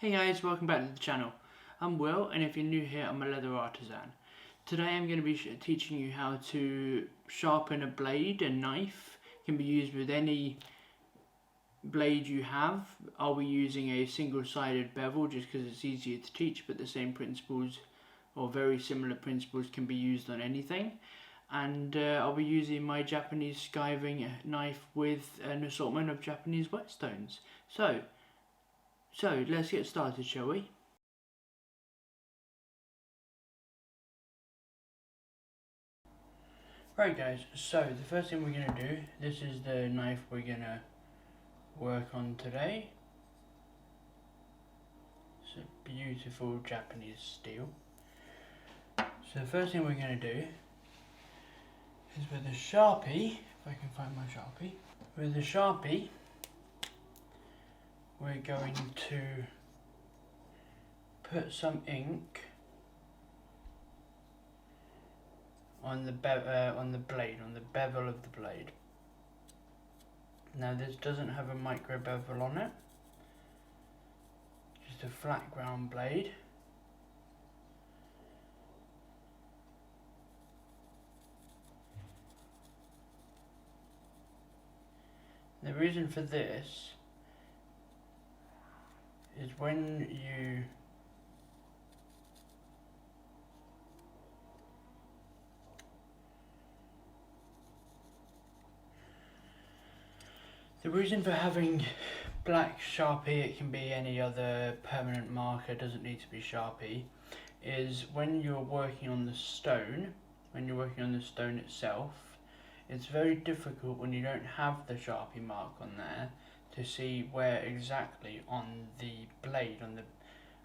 Hey guys, welcome back to the channel. I'm Will, and if you're new here, I'm a leather artisan. Today I'm going to be teaching you how to sharpen a blade. A knife can be used with any blade you have. I'll be using a single-sided bevel just because it's easier to teach, but the same principles or very similar principles can be used on anything. And I'll be using my Japanese skiving knife with an assortment of Japanese whetstones. So let's get started, shall we? Right guys, so the first thing we're going to do, this is the knife we're going to work on today. It's a beautiful Japanese steel. So the first thing we're going to do is with a Sharpie, if I can find my Sharpie, with the Sharpie we're going to put some ink on the blade, on the bevel of the blade. Now this doesn't have a micro bevel on it, just a flat ground blade. The reason for this is when you the reason for having black Sharpie, it can be any other permanent marker, doesn't need to be Sharpie, is when you're working on the stone, itself, it's very difficult when you don't have the Sharpie mark on there to see where exactly on the blade,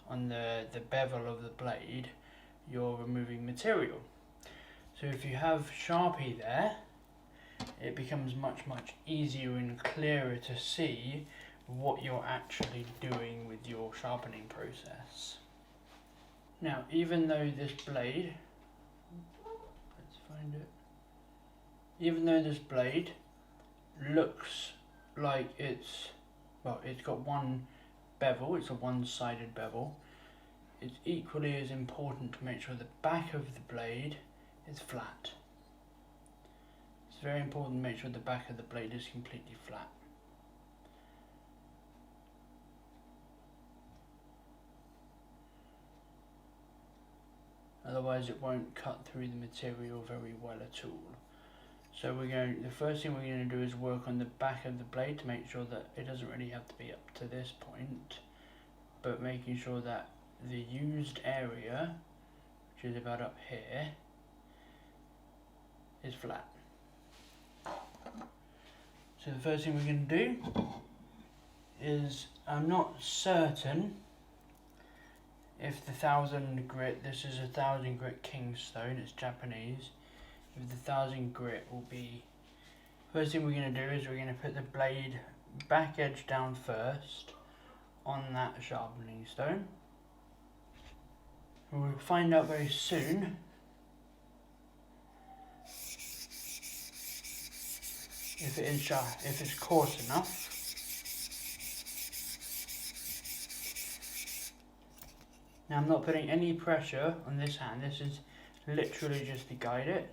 on the bevel of the blade, you're removing material. So if you have Sharpie there, it becomes much easier and clearer to see what you're actually doing with your sharpening process. Now, even though this blade, looks like it's got one bevel, it's a one-sided bevel, it's equally as important to make sure the back of the blade is flat. It's very important to make sure the back of the blade is completely flat. Otherwise it won't cut through the material very well at all. So the first thing we're going to do is work on the back of the blade to make sure that it doesn't really have to be up to this point, but making sure that the used area, which is about up here, is flat. So the first thing we're going to do is, I'm not certain if the 1000 grit, this is a 1000 grit Kingstone, it's Japanese, if the 1000 grit will be, first thing we're going to do is we're going to put the blade back edge down first on that sharpening stone. And we'll find out very soon if it is sharp, if it's coarse enough. Now I'm not putting any pressure on this hand, this is literally just to guide it.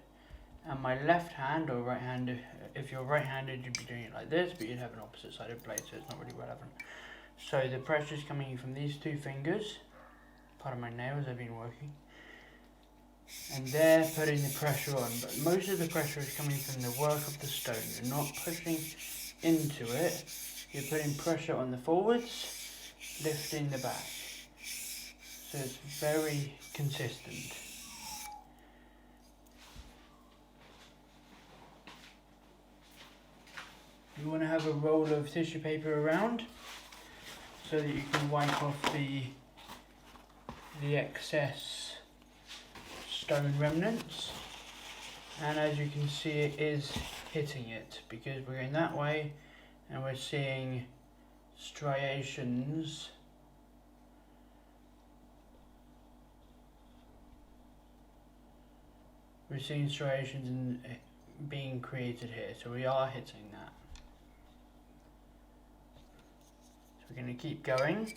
And my left hand, or right hand, if you're right-handed you'd be doing it like this, but you'd have an opposite-sided blade, so it's not really relevant. So the pressure is coming from these two fingers, part of my nails I've been working, and they're putting the pressure on, but most of the pressure is coming from the work of the stone. You're not pushing into it, you're putting pressure on the forwards, lifting the back. So it's very consistent. You want to have a roll of tissue paper around so that you can wipe off the excess stone remnants. And as you can see, it is hitting it because we're going that way and we're seeing striations . We're seeing striations being created here, so we are hitting that. So we're going to keep going.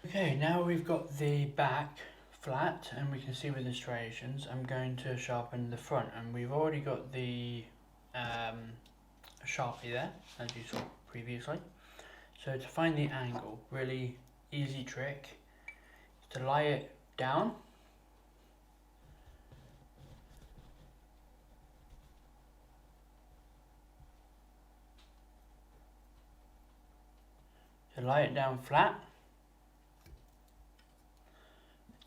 Okay, now we've got the back flat and we can see with the striations. I'm going to sharpen the front, and we've already got the Sharpie there, as you saw previously. So to find the angle, really easy trick is to lie it down. So lie it down flat,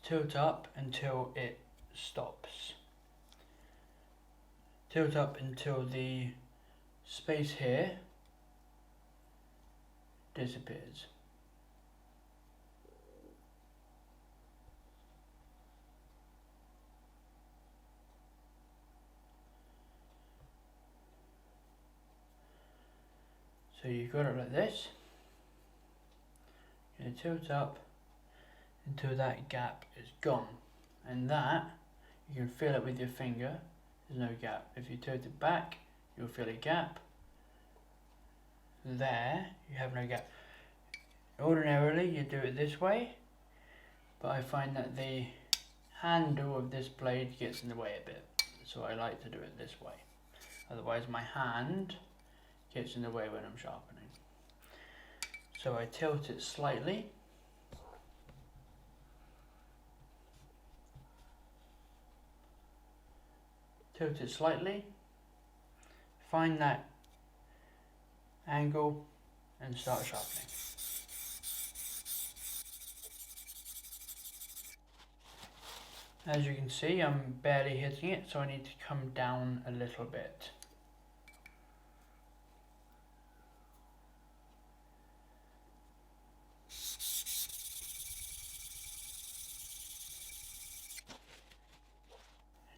tilt up until it stops. Tilt up until the space here disappears. So you've got it like this. You're going to tilt up until that gap is gone, and that you can feel it with your finger. There's no gap. If you tilt it back, you'll feel a gap. There, you have no gap. Ordinarily, you do it this way, but I find that the handle of this blade gets in the way a bit, so I like to do it this way. Otherwise, my hand gets in the way when I'm sharpening. So I tilt it slightly. Tilt it slightly. Find that angle and start sharpening. As you can see, I'm barely hitting it, so I need to come down a little bit.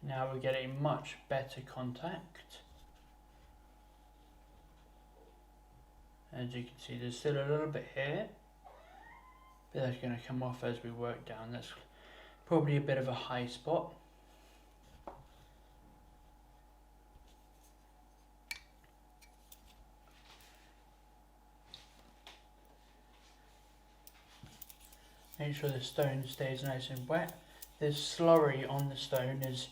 Now we're getting much better contact. As you can see, there's still a little bit here, but that's going to come off as we work down. That's probably a bit of a high spot. Make sure the stone stays nice and wet. This slurry on the stone is,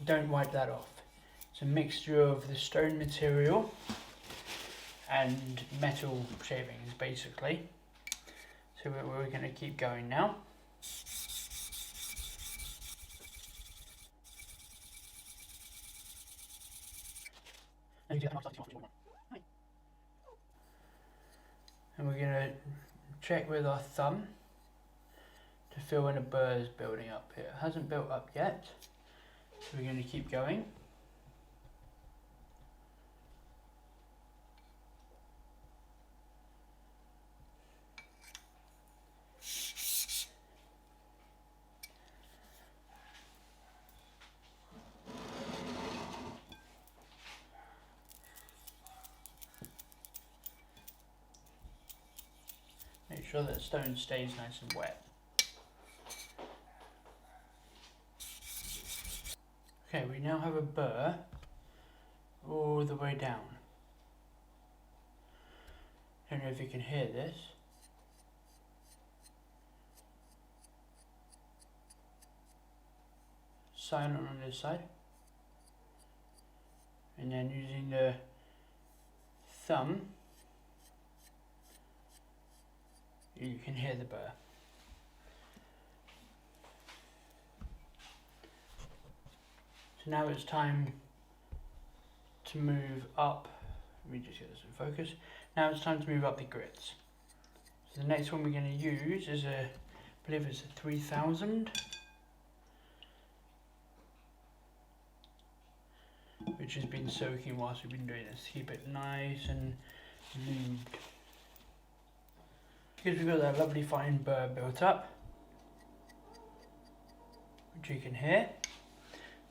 don't wipe that off. It's a mixture of the stone material and metal shavings basically. So we're going to keep going now. And we're going to check with our thumb to feel when a burr is building up here. It hasn't built up yet, so we're going to keep going. Make sure that stone stays nice and wet. Okay, we now have a burr all the way down. I don't know if you can hear this. Silent on this side. And then using the thumb, you can hear the burr. So now it's time to move up. Let me just get this in focus. Now it's time to move up the grits. So the next one we're going to use is I believe it's a 3000, which has been soaking whilst we've been doing this. Keep it nice and lubed. Because we've got that lovely fine burr built up, which you can hear,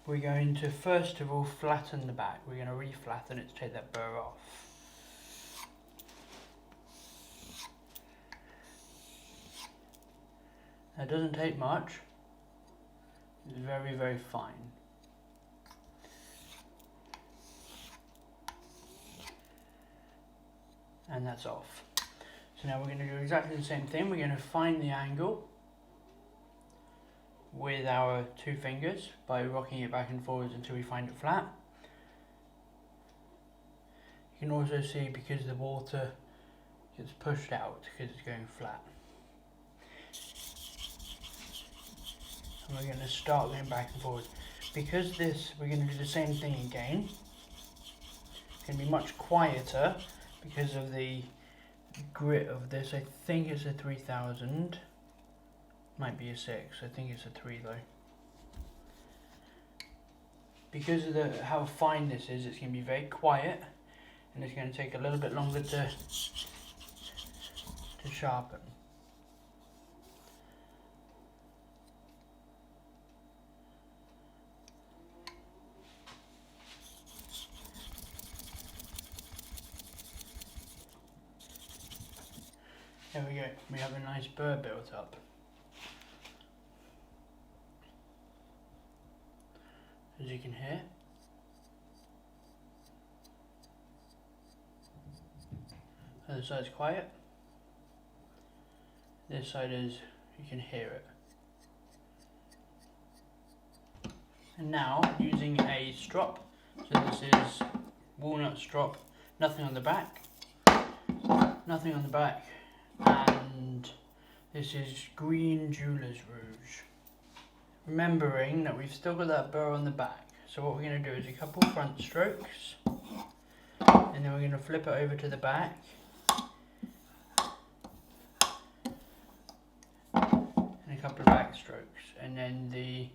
we're going to first of all flatten the back. We're going to re-flatten it to take that burr off. That doesn't take much. It's very, very fine. And that's off. So now we're going to do exactly the same thing. We're going to find the angle with our 2 fingers by rocking it back and forwards until we find it flat. You can also see because the water gets pushed out because it's going flat. And we're going to start going back and forwards. Because this, we're going to do the same thing again. It's going to be much quieter because of the grit of this. I think it's a 3000. Might be a 6. I think it's a 3 though. Because of how fine this is, it's going to be very quiet, and it's going to take a little bit longer to sharpen. There we go, we have a nice burr built up. As you can hear. Other side's quiet. This side is, you can hear it. And now, using a strop, so this is walnut strop, nothing on the back, and this is green jeweler's rouge. Remembering that we've still got that burr on the back, so what we're going to do is a couple front strokes, and then we're going to flip it over to the back, and a couple of back strokes, and then the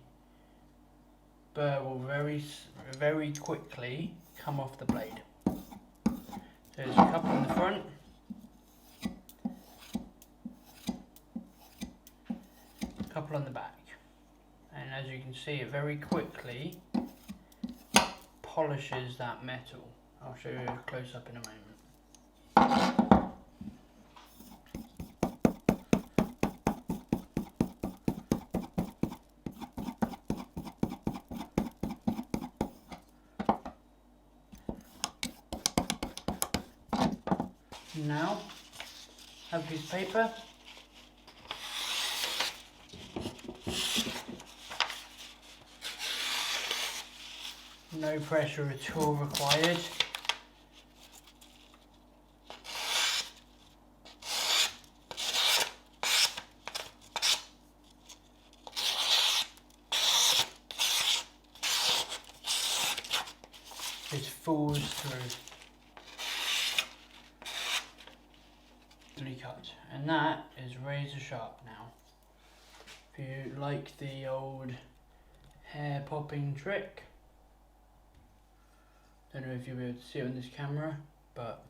burr will very quickly come off the blade. So there's a couple in the front, a couple on the back. And as you can see, it very quickly polishes that metal. I'll show you a close up in a moment. Now, have a piece of paper. No pressure at all required. It falls through. Cut. And that is razor sharp now. If you like the old hair popping trick, don't know if you'll be able to see it on this camera, but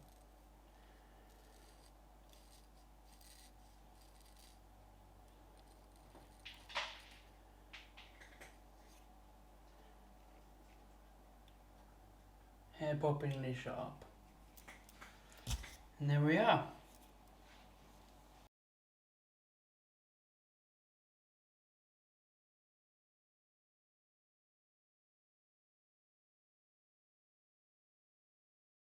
hair poppingly sharp. And there we are.